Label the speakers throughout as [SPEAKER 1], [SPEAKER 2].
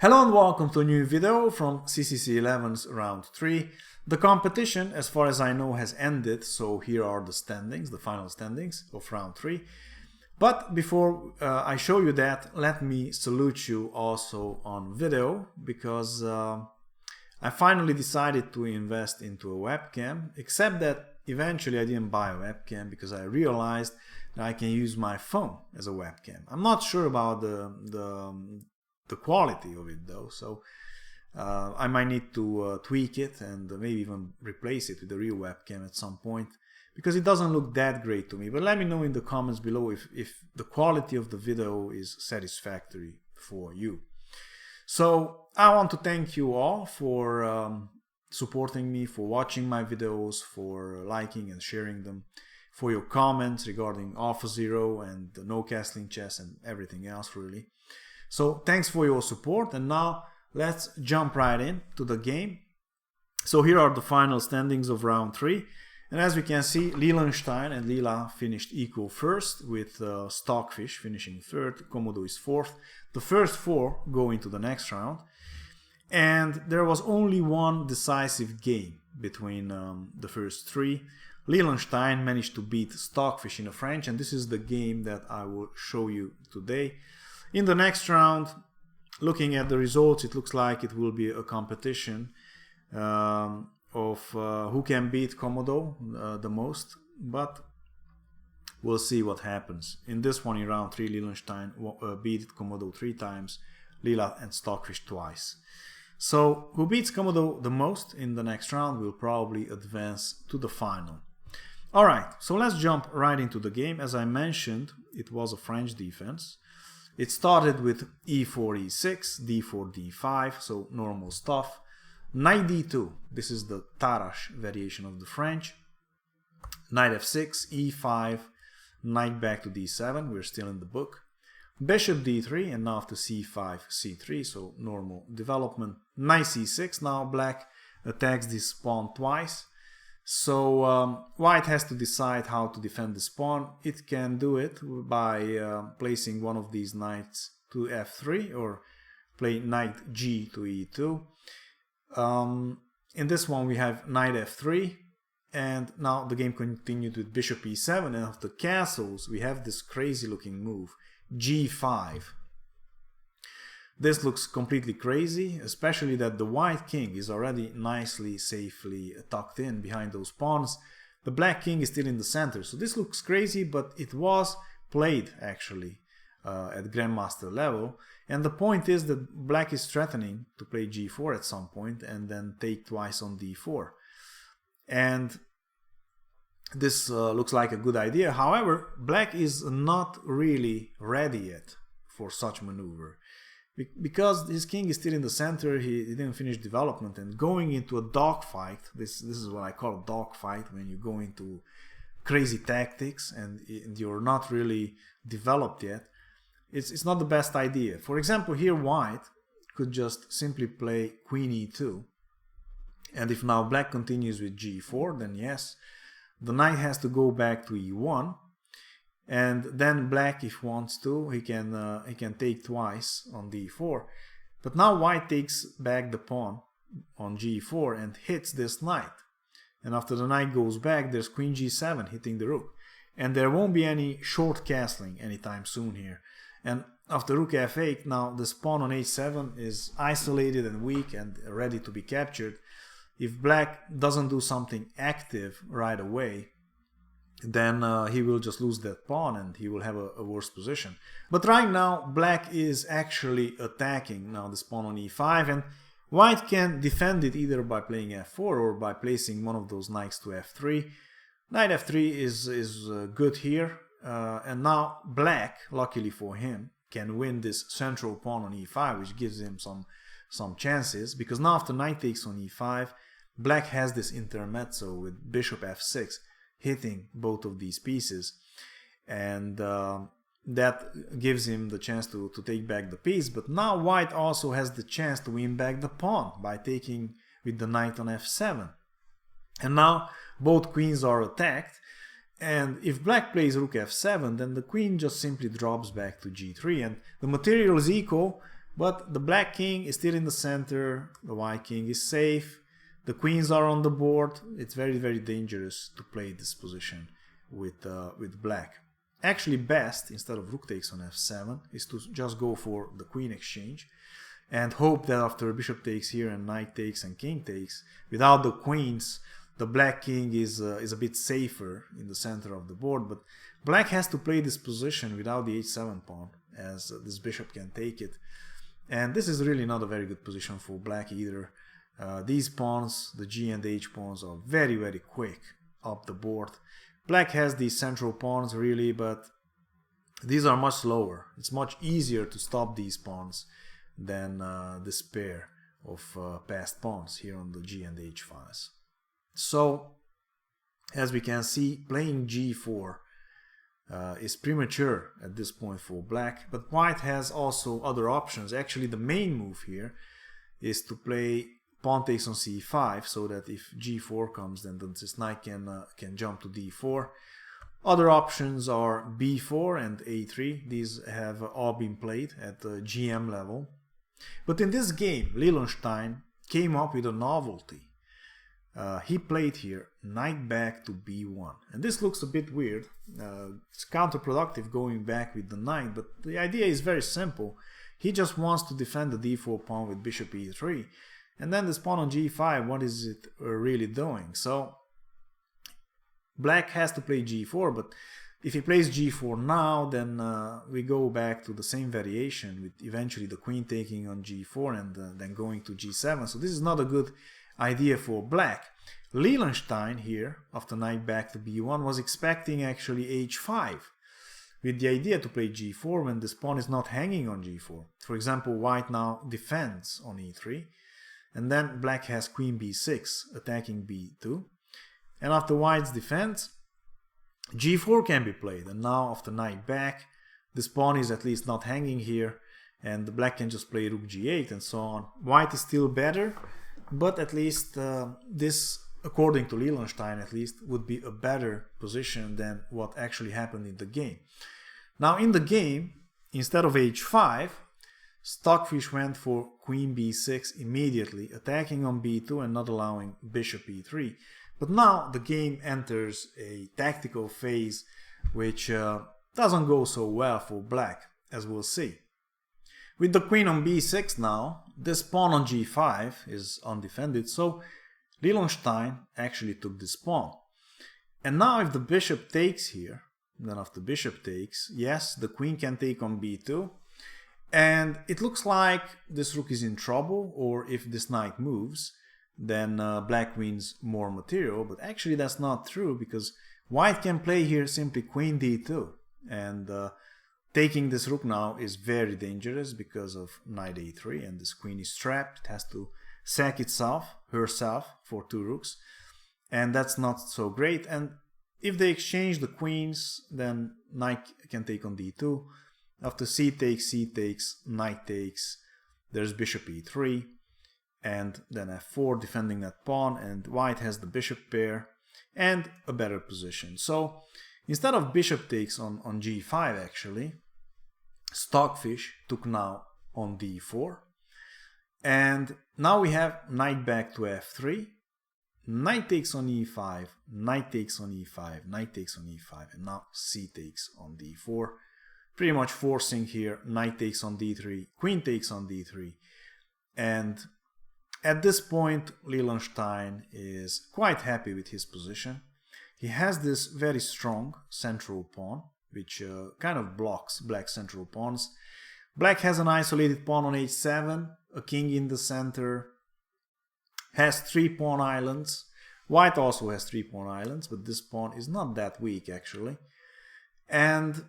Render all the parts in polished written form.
[SPEAKER 1] Hello and welcome to a new video from CCC 11's round 3. The competition, as far as I know, has ended, so here are the standings, the final standings of round 3. But before I show you that, let me salute you also on video, because I finally decided to invest into a webcam, except that eventually I didn't buy a webcam because I realized that I can use my phone as a webcam. I'm not sure about the quality of it though, so I might need to tweak it and maybe even replace it with a real webcam at some point, because it doesn't look that great to me. But let me know in the comments below if the quality of the video is satisfactory for you. So I want to thank you all for supporting me, for watching my videos, for liking and sharing them, for your comments regarding AlphaZero and no castling chess and everything else really. So thanks for your support, and now let's jump right into the game. So here are the final standings of round 3, and as we can see, Leelenstein and Leela finished equal first, with Stockfish finishing third, Komodo is fourth. The first 4 go into the next round, and there was only one decisive game between the first 3. Leelenstein managed to beat Stockfish in a French, and this is the game that I will show you today. In the next round, looking at the results, it looks like it will be a competition of who can beat Komodo the most, but we'll see what happens. In this one, in round 3, Leelenstein beat Komodo 3 times, Leela and Stockfish twice. So who beats Komodo the most in the next round will probably advance to the final. Alright, so let's jump right into the game. As I mentioned, it was a French defense. It started with e4, e6, d4, d5, so normal stuff. Knight d2, this is the Tarrasch variation of the French. Knight f6, e5, knight back to d7, we're still in the book. Bishop d3, and now after c5, c3, so normal development. Knight c6, now black attacks this pawn twice. So white has to decide how to defend the pawn. It can do it by placing one of these knights to f3 or play knight g to e2. In this one we have knight f3, and now the game continued with bishop e7, and after castles we have this crazy looking move, g5. This looks completely crazy, especially that the white king is already nicely, safely tucked in behind those pawns. The black king is still in the center, so this looks crazy, but it was played actually at grandmaster level. And the point is that black is threatening to play g4 at some point and then take twice on d4. And this looks like a good idea. However, black is not really ready yet for such maneuver. Because his king is still in the center, he didn't finish development, and going into a dogfight, this is what I call a dogfight, when you go into crazy tactics and you're not really developed yet, it's not the best idea. For example, here white could just simply play queen e2, and if now black continues with g4, then yes, the knight has to go back to e1. And then black, if wants to, he can take twice on d4. But now white takes back the pawn on g4 and hits this knight. And after the knight goes back, there's queen g7 hitting the rook. And there won't be any short castling anytime soon here. And after rook f8, now this pawn on h7 is isolated and weak and ready to be captured. If black doesn't do something active right away, then he will just lose that pawn and he will have a worse position. But right now black is actually attacking now this pawn on e5, and white can defend it either by playing f4 or by placing one of those knights to f3. Knight f3 is good here, and now black, luckily for him, can win this central pawn on e5, which gives him some chances, because now after knight takes on e5, black has this intermezzo with bishop f6 hitting both of these pieces, and that gives him the chance to take back the piece. But now white also has the chance to win back the pawn by taking with the knight on f7, and now both queens are attacked, and if black plays rook f7, then the queen just simply drops back to g3, and the material is equal, But the black king is still in the center, the white king is safe, the queens are on the board. It's very, very dangerous to play this position with black. Actually best, instead of rook takes on f7, is to just go for the queen exchange and hope that after bishop takes here and knight takes and king takes, without the queens, the black king is a bit safer in the center of the board. But black has to play this position without the h7 pawn, as this bishop can take it. And this is really not a very good position for black either. These pawns, the g and h pawns, are very, very quick up the board. Black has these central pawns really, but these are much slower. It's much easier to stop these pawns than this pair of passed pawns here on the g and h files. So, as we can see, playing g4 is premature at this point for black, but white has also other options. Actually, the main move here is to play pawn takes on c5, so that if g4 comes, then this knight can jump to d4. Other options are b4 and a3. These have all been played at the GM level. But in this game, Leelenstein came up with a novelty. He played here knight back to b1, and this looks a bit weird. It's counterproductive going back with the knight, but the idea is very simple. He just wants to defend the d4 pawn with bishop e3, and then this pawn on g5, what is it really doing? So black has to play g4, but if he plays g4 now, then we go back to the same variation with eventually the queen taking on g4 and then going to g7. So this is not a good idea for black. Leelenstein here, after knight back to b1, was expecting actually h5 with the idea to play g4 when this pawn is not hanging on g4. For example, white now defends on e3, and then black has queen b6 attacking b2, and after white's defense, g4 can be played, and now after knight back, this pawn is at least not hanging here, and the black can just play rook g8 and so on. White is still better, but at least this, according to Leelenstein at least, would be a better position than what actually happened in the game. Now in the game, instead of h5, Stockfish went for queen b6 immediately, attacking on b2 and not allowing bishop e3. But now the game enters a tactical phase which doesn't go so well for black, as we'll see. With the queen on b6 now, this pawn on g5 is undefended, so Leelenstein actually took this pawn. And now if the bishop takes here, then after bishop takes, yes, the queen can take on b2, and it looks like this rook is in trouble, or if this knight moves, then black wins more material, but actually that's not true, because white can play here simply queen d2, and taking this rook now is very dangerous because of knight a3, and this queen is trapped. It has to sack herself for two rooks, and that's not so great. And if they exchange the queens, then knight can take on d2. After c takes, knight takes, there's bishop e3, and then f4 defending that pawn, and white has the bishop pair and a better position. So instead of bishop takes on g5 actually, Stockfish took now on d4, and now we have knight back to f3, knight takes on e5, knight takes on e5, knight takes on e5, and now c takes on d4, pretty much forcing here knight takes on d3, queen takes on d3, and at this point Leelenstein is quite happy with his position. He has this very strong central pawn, which kind of blocks black's central pawns. Black has an isolated pawn on h7, a king in the center, has 3 pawn islands. White also has 3 pawn islands, but this pawn is not that weak actually. And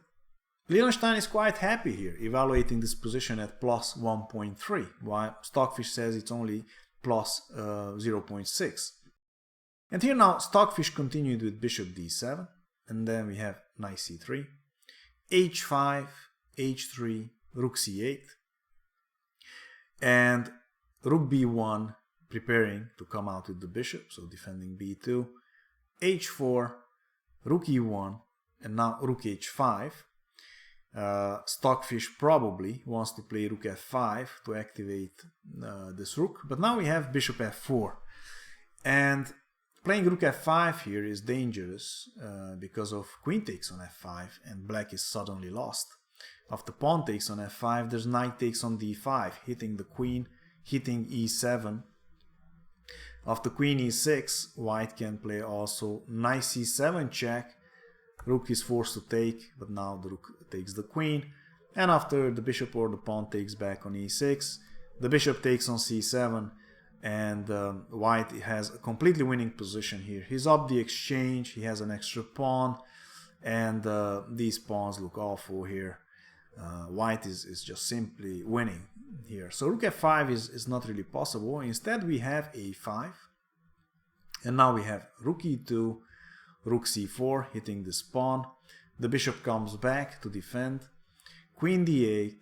[SPEAKER 1] Leelenstein is quite happy here, evaluating this position at plus 1.3, while Stockfish says it's only plus 0.6. And here now Stockfish continued with bishop d7, and then we have knight c3, h5, h3, rook c8, and rook b1 preparing to come out with the bishop, so defending b2, h4, rook e1, and now rook h5. Stockfish probably wants to play rook f5 to activate this rook, but now we have bishop f4, and playing rook f5 here is dangerous because of queen takes on f5 and black is suddenly lost. After pawn takes on f5, there's knight takes on d5, hitting the queen, hitting e7. After queen e6, white can play also knight c7 check. Rook is forced to take, but now the rook takes the queen. And after the bishop or the pawn takes back on e6, the bishop takes on c7, and white has a completely winning position here. He's up the exchange, he has an extra pawn, and these pawns look awful here. White is just simply winning here. So rook f5 is not really possible. Instead we have a5, and now we have rook e2, rook c4 hitting this pawn. The bishop comes back to defend. Queen d8,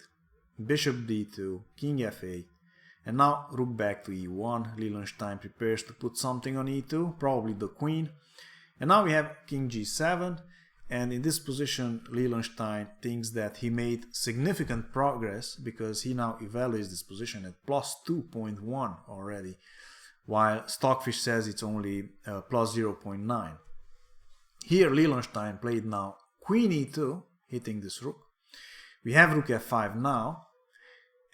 [SPEAKER 1] bishop d2, king f8, and now rook back to e1. Leelenstein prepares to put something on e2, probably the queen. And now we have king g7, and in this position Leelenstein thinks that he made significant progress because he now evaluates this position at plus 2.1 already, while Stockfish says it's only plus 0.9. Here Leelenstein played now queen e2, hitting this rook. We have rook f5 now,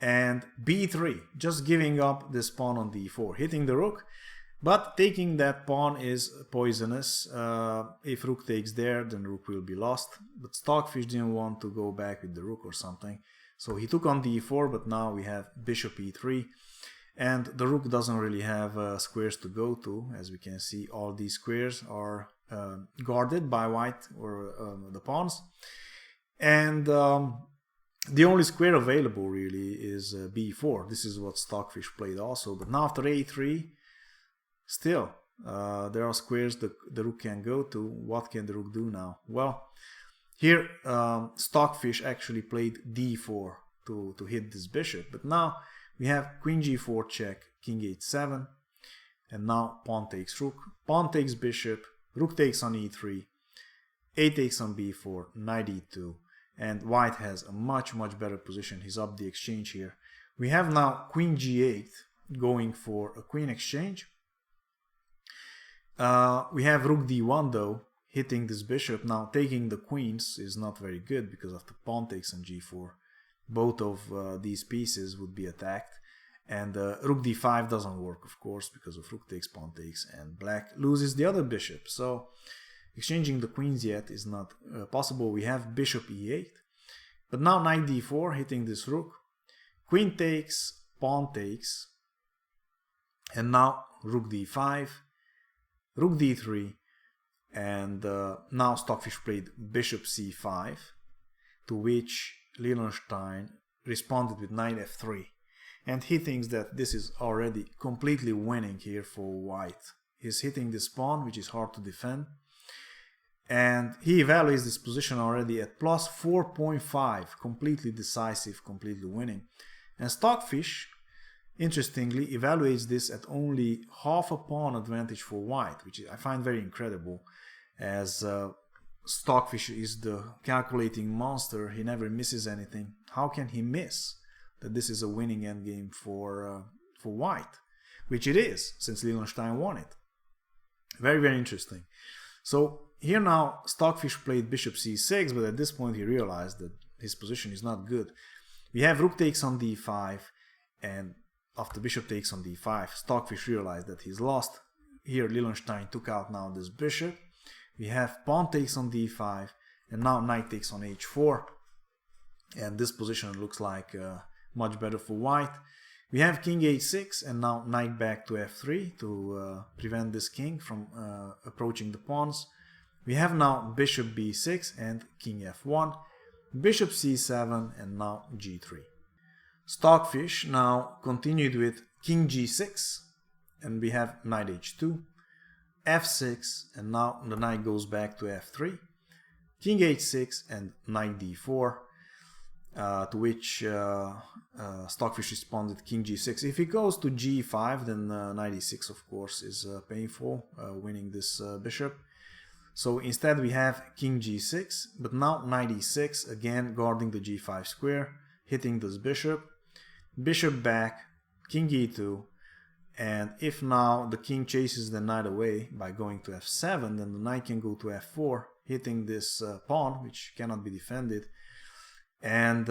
[SPEAKER 1] and b3, just giving up this pawn on d4, hitting the rook, but taking that pawn is poisonous. If rook takes there, then rook will be lost, but Stockfish didn't want to go back with the rook or something, so he took on d4, but now we have bishop e3, and the rook doesn't really have squares to go to. As we can see, all these squares are guarded by white or the pawns, and the only square available really is b4. This is what Stockfish played also, but now after a3, still there are squares the rook can go to. What can the rook do now? Well, here Stockfish actually played d4 to hit this bishop, but now we have queen g4 check, king h7, and now pawn takes rook, pawn takes bishop, rook takes on e3, a takes on b4, knight e2, and white has a much better position. He's up the exchange here. We have now queen g8 going for a queen exchange. We have rook d1 though, hitting this bishop. Now taking the queens is not very good because after pawn takes on g4, both of these pieces would be attacked, and rook d5 doesn't work, of course, because of rook takes, pawn takes, and black loses the other bishop. So exchanging the queens yet is not possible. We have bishop e8, but now knight d4 hitting this rook, queen takes, pawn takes, and now rook d5, rook d3, and now Stockfish played bishop c5, to which Leelenstein responded with knight f3, and he thinks that this is already completely winning here for white. He's hitting this pawn, which is hard to defend, and he evaluates this position already at plus 4.5, completely decisive, completely winning. And Stockfish, interestingly, evaluates this at only half a pawn advantage for white, which I find very incredible, as Stockfish is the calculating monster. He never misses anything. How can he miss that this is a winning endgame for white? Which it is, since Leelenstein won it. Very interesting. So here now Stockfish played bishop c6, but at this point he realized that his position is not good. We have rook takes on d5, and after bishop takes on d5, Stockfish realized that he's lost. Here Leelenstein took out now this bishop. We have pawn takes on d5, and now knight takes on h4, and this position looks like much better for white. We have king h6, and now knight back to f3 to prevent this king from approaching the pawns. We have now bishop b6 and king f1, bishop c7, and now g3. Stockfish now continued with king g6, and we have knight h2, f6, and now the knight goes back to f3, king h6, and knight d4, to which Stockfish responded king g6. If he goes to g5, then knight e6, of course, is painful, winning this bishop. So instead we have king g6, but now knight e6, again guarding the g5 square, hitting this bishop, bishop back, king e2, and if now the king chases the knight away by going to f7, then the knight can go to f4, hitting this pawn, which cannot be defended. And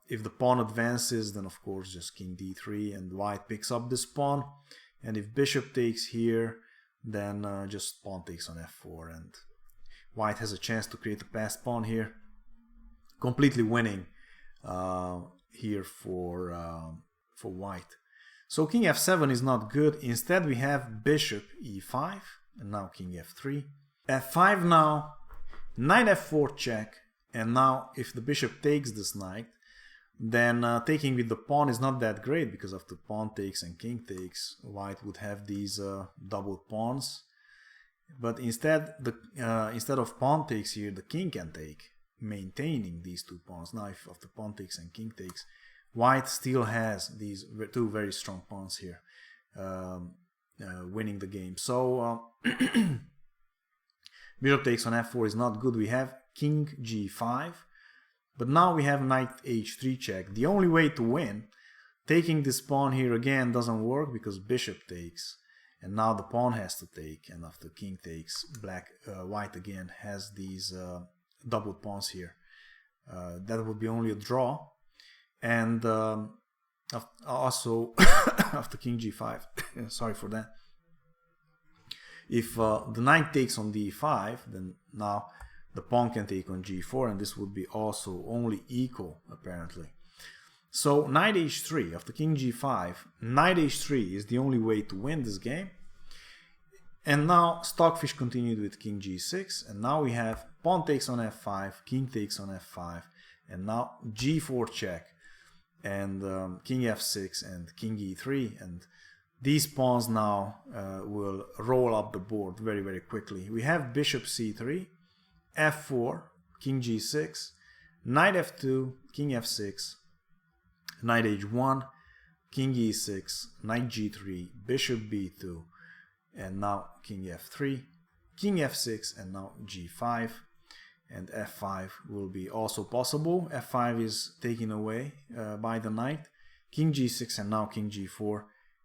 [SPEAKER 1] if the pawn advances, then of course just king d3, and white picks up this pawn. And if bishop takes here, then just pawn takes on f4, and white has a chance to create a passed pawn here, completely winning here for white. So king f7 is not good. Instead we have bishop e5, and now king f3, f5 now, knight f4 check, and now if the bishop takes this knight, then taking with the pawn is not that great, because after pawn takes and king takes, white would have these double pawns. But instead, instead of pawn takes here, the king can take, maintaining these two pawns. Now if after pawn takes and king takes, white still has these two very strong pawns here, winning the game. So bishop takes on f4 is not good. We have king g5, but now we have knight h3 check. The only way to win, taking this pawn here again doesn't work because bishop takes, and now the pawn has to take, and after king takes, white again has these double pawns here. That would be only a draw. And also after king g5, sorry for that, if the knight takes on d5, then now the pawn can take on g4, and this would be also only equal apparently. So knight h3, after king g5, knight h3 is the only way to win this game. And now Stockfish continued with king g6, and now we have pawn takes on f5, king takes on f5, and now g4 check, and king f6 and king e3, and these pawns now will roll up the board very, very quickly. We have bishop c3, f4, king g6, knight f2, king f6, knight h1, king e6, knight g3, bishop b2, and now king f3, king f6, and now g5, and f5 will be also possible. f5 is taken away by the knight, king g6, and now king g4,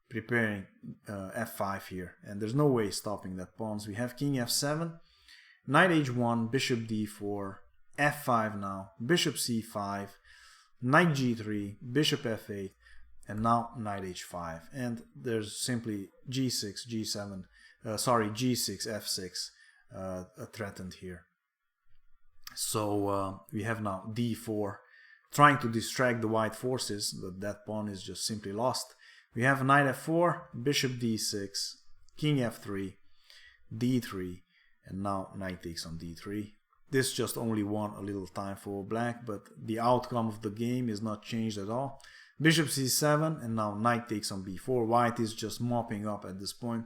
[SPEAKER 1] preparing f5 here, and there's no way stopping that pawns. We have king f7, knight h1, bishop d4, f5 now, bishop c5, knight g3, bishop f8, and now knight h5, and there's simply g6, g7, g6, f6 threatened here. So we have now d4, trying to distract the white forces, but that pawn is just simply lost. We have knight f4, bishop d6, king f3, d3, and now knight takes on d3. This just only won a little time for black, but the outcome of the game is not changed at all. Bishop c7, and now knight takes on b4. White is just mopping up at this point.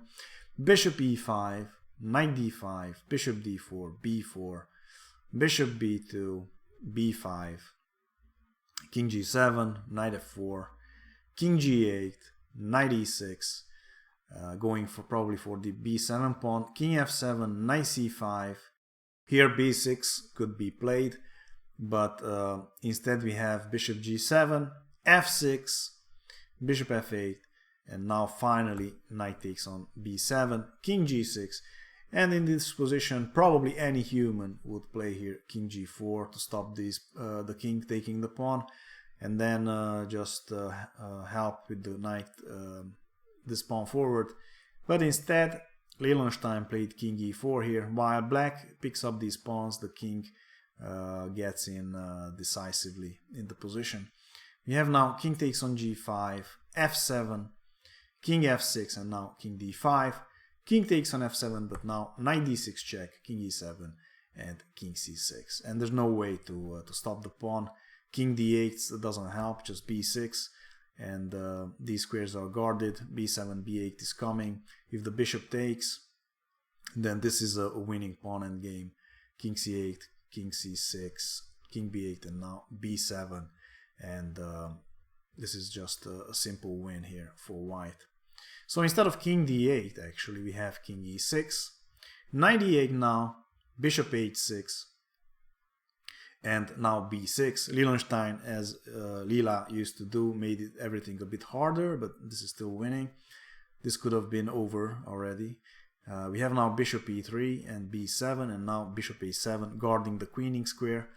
[SPEAKER 1] Bishop e5, knight d5, bishop d4, b4, bishop b2, b5, king g7, knight f4, king g8, knight e6, going for probably for the b7 pawn, king f7, knight c5. Here b6 could be played, but instead we have bishop g7, f6, bishop f8, and now finally knight takes on b7, king g6, and in this position probably any human would play here king g4 to stop these the king taking the pawn, and then just help with the knight this pawn forward. But instead Leelenstein played king e4 here. While black picks up these pawns, the king gets in decisively in the position. We have now king takes on g5, f7, king f6, and now king d5. King takes on f7, but now knight d6 check, king e7, and king c6. And there's no way to stop the pawn. King d8 doesn't help, just b6. And these squares are guarded. b7, b8 is coming. If the bishop takes, then this is a winning pawn endgame. King c8, king c6, king b8, and now b7. And this is just a simple win here for white. So instead of king d8, actually, we have king e6, knight e8 now, bishop h6, and now b6. Leelenstein, as Leela used to do, made everything a bit harder, but this is still winning. This could have been over already. We have now bishop e3 and b7, and now bishop a7 guarding the queening square.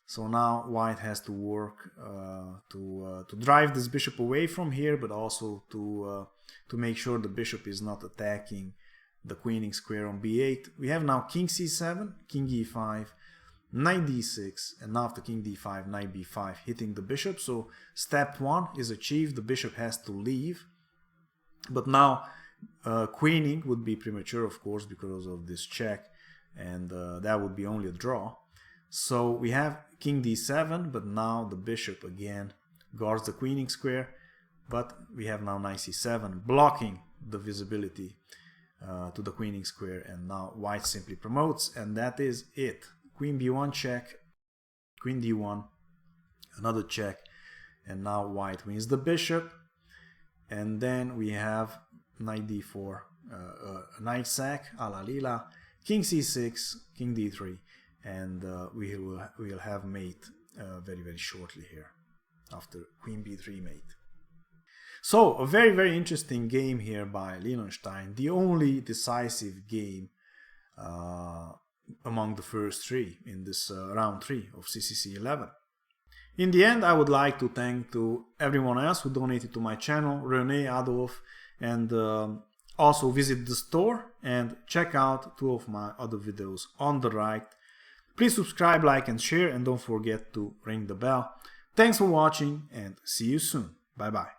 [SPEAKER 1] So now white has to work to drive this bishop away from here, but also to make sure the bishop is not attacking the queening square on b8. We have now king c7, king e5, knight d6, and now after king d5, knight b5, hitting the bishop. So step 1 is achieved. The bishop has to leave. But now queening would be premature, of course, because of this check, and that would be only a draw. So we have king d7, but now the bishop again guards the queening square, but we have now knight c7 blocking the visibility to the queening square, and now white simply promotes, and that is it. Queen b1 check, queen d1, another check, and now white wins the bishop. And then we have knight d4, knight sack a la Leela, king c6, king d3, and we'll have mate very, very shortly here after queen b3 mate. So a very, very interesting game here by Leelenstein, the only decisive game among the first three in this round 3 of CCC 11. In the end, I would like to thank to everyone else who donated to my channel, René, Adolf, and also visit the store and check out 2 of my other videos on the right. Please subscribe, like and share, and don't forget to ring the bell. Thanks for watching and see you soon. Bye bye.